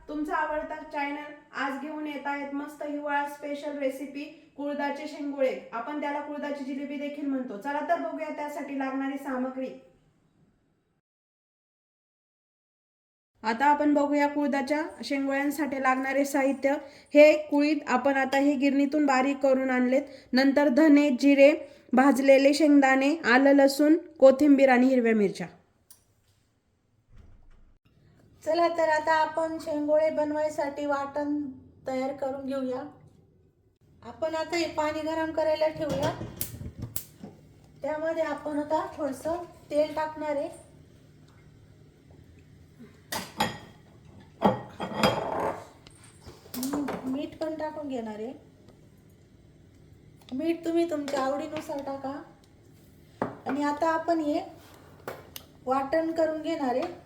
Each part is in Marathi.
तुमचा आवडता चॅनल आज घेऊन येत आहेत मस्त हिवाळा स्पेशल रेसिपी कुळदाचे शेंगोळे। आपण त्याला कुळदाची जिलेबी देखील म्हणतो। चला तर बघूया त्यासाठी लागणारी सामग्री। आता आपण बघूया कुळदाच्या शेंगोळ्यांसाठी लागणारे साहित्य। हे कुळीद आपण आता हे गिरणीतून बारीक करून आणलेत। नंतर धने, जिरे, भाजलेले शेंगदाणे, आलं, लसूण, कोथिंबीर आणि हिरव्या मिरच्या। चला तर आता आपण शेंगोळे बनवायसाठी वाटण तयार करून घेऊया। आपण आता हे पाणी गरम करायला ठेवूया। त्यामध्ये आपण आता थोडंसं तेल टाकणार आहे। मीठ पण टाकून घेणार आहे। मीठ तुम्ही तुमच्या आवडीनुसार टाका। आणि आता आपण हे वाटण करून घेणार आहे।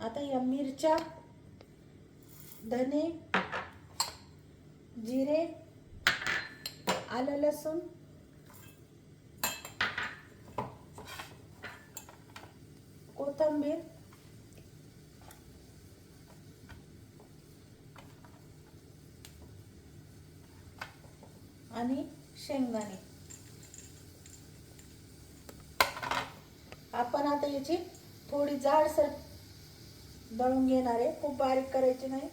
आता या मिरच्या, धने, जिरे, आलं, लसूण, कोथिंबीर आणि शेंगदाणे आपण आता याची थोडी जाडसर दळून घेणार आहे। खूप बारीक करायची नाही।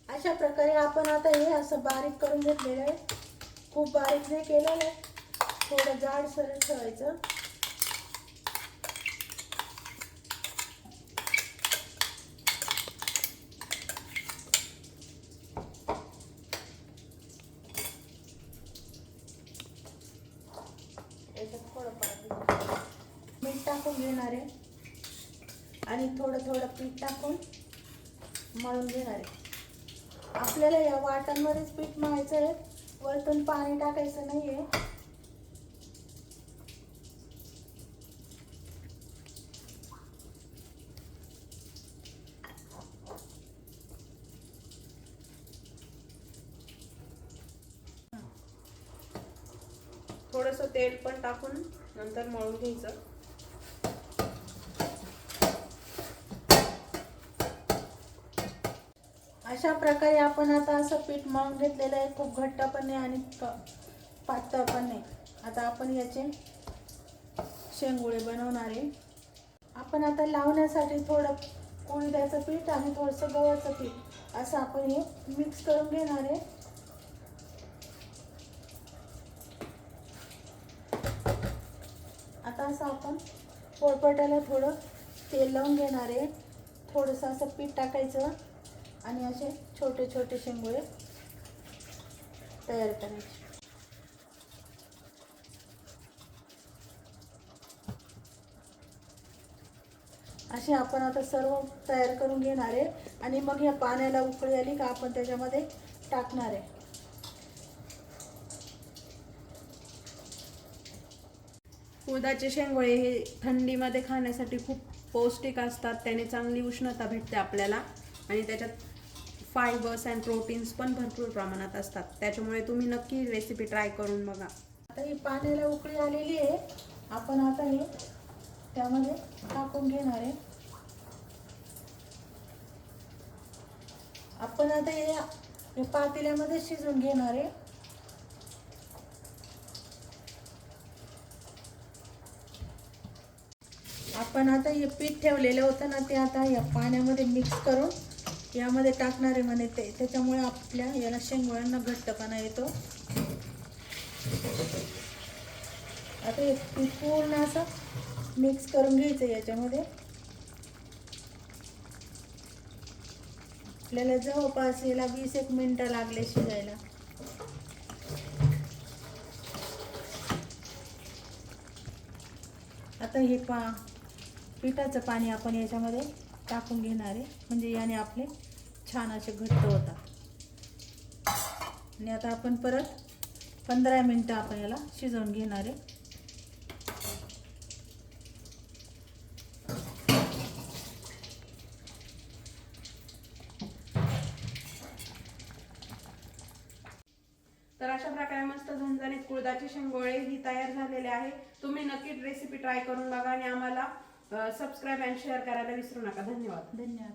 अशा प्रकारे आपण आता हे असं बारीक करून घेतलेलं आहे। खूप बारीक नाही केलेलं आहे, थोडं जाडसर ठेवायचं। याच्यात थोडं मीठ टाकून घेणार आहे आणि थोडं थोडं पीठ टाकून मळून घेणार आहे। आपल्याला या वाटांमध्येच पीठ मळायचं आहे, वरतून पाणी टाकायचं नाहीये। थोडंसं तेल पण टाकून नंतर मळून घ्यायचं। अशा प्रकारे आपण आता असं पीठ मळून घेतलेलं आहे। खूप घट्ट पण नाही आणि पातळ पण नाही। आता आपण याचे शेंगोळे बनवणार आहे। आपण आता लावण्यासाठी थोडं उडीदाचं पीठ आणि थोडंसं गव्हाचं पीठ असं आपण हे मिक्स करून घेणार आहे। आता असं आपण पोळपाटाला थोडं तेल लावून घेणार आहे। थोडंसं असं पीठ टाकायचं आणि असे छोटे छोटे शेंगोळे तयार करायचे। असे आपण आता सर्व तयार करून घेणार आहे आणि मग या पाण्याला उकळी आली का आपण त्याच्यामध्ये टाकणार आहे। कुळदाचे शेंगोळे हे थंडीमध्ये खाण्यासाठी खूप पौष्टिक असतात। त्याने चांगली उष्णता भेटते आपल्याला आणि त्याच्यात फायबर्स अँड प्रोटीन्स पण भरपूर प्रमाणात असतात। त्याच्यामुळे तुम्ही नक्की रेसिपी ट्राय करून बघा। आता ही पाण्याला उकळी आलेली आहे, आपण आता हे त्यामध्ये टाकून घेणार आहे। आपण आता हे पातेल्यामध्ये शिजवून घेणार आहे। आपण आता हे पीठ ठेवलेलं होतं ना, ते आता या पाण्यामध्ये मिक्स करून यामध्ये टाकणार आहे म्हणे ते। त्याच्यामुळे आपल्या याला शेंगोळ्यांना घट्टपणा येतो। आता हे पीठ पूर्ण असं मिक्स करून घ्यायचं याच्यामध्ये। आपल्याला जवळपास याला 20 मिनिटं लागले शिजायला। आता हे पिठाचं पाणी आपण याच्यामध्ये टाकून घेणार आहे, म्हणजे याने आपले छान असे घट्ट होतात। आणि आता आपण परत 15 मिनिटं आपण याला शिजवून घेणार आहे। तर अशा प्रकारे मस्त झणझणीत कुळदाचे शेंगोळे ही तयार झालेले आहे. तुम्ही नक्की रेसिपी ट्राय करून बघा आणि आम्हाला सबस्क्राईब आणि शेअर करायला विसरू नका. धन्यवाद. धन्यवाद.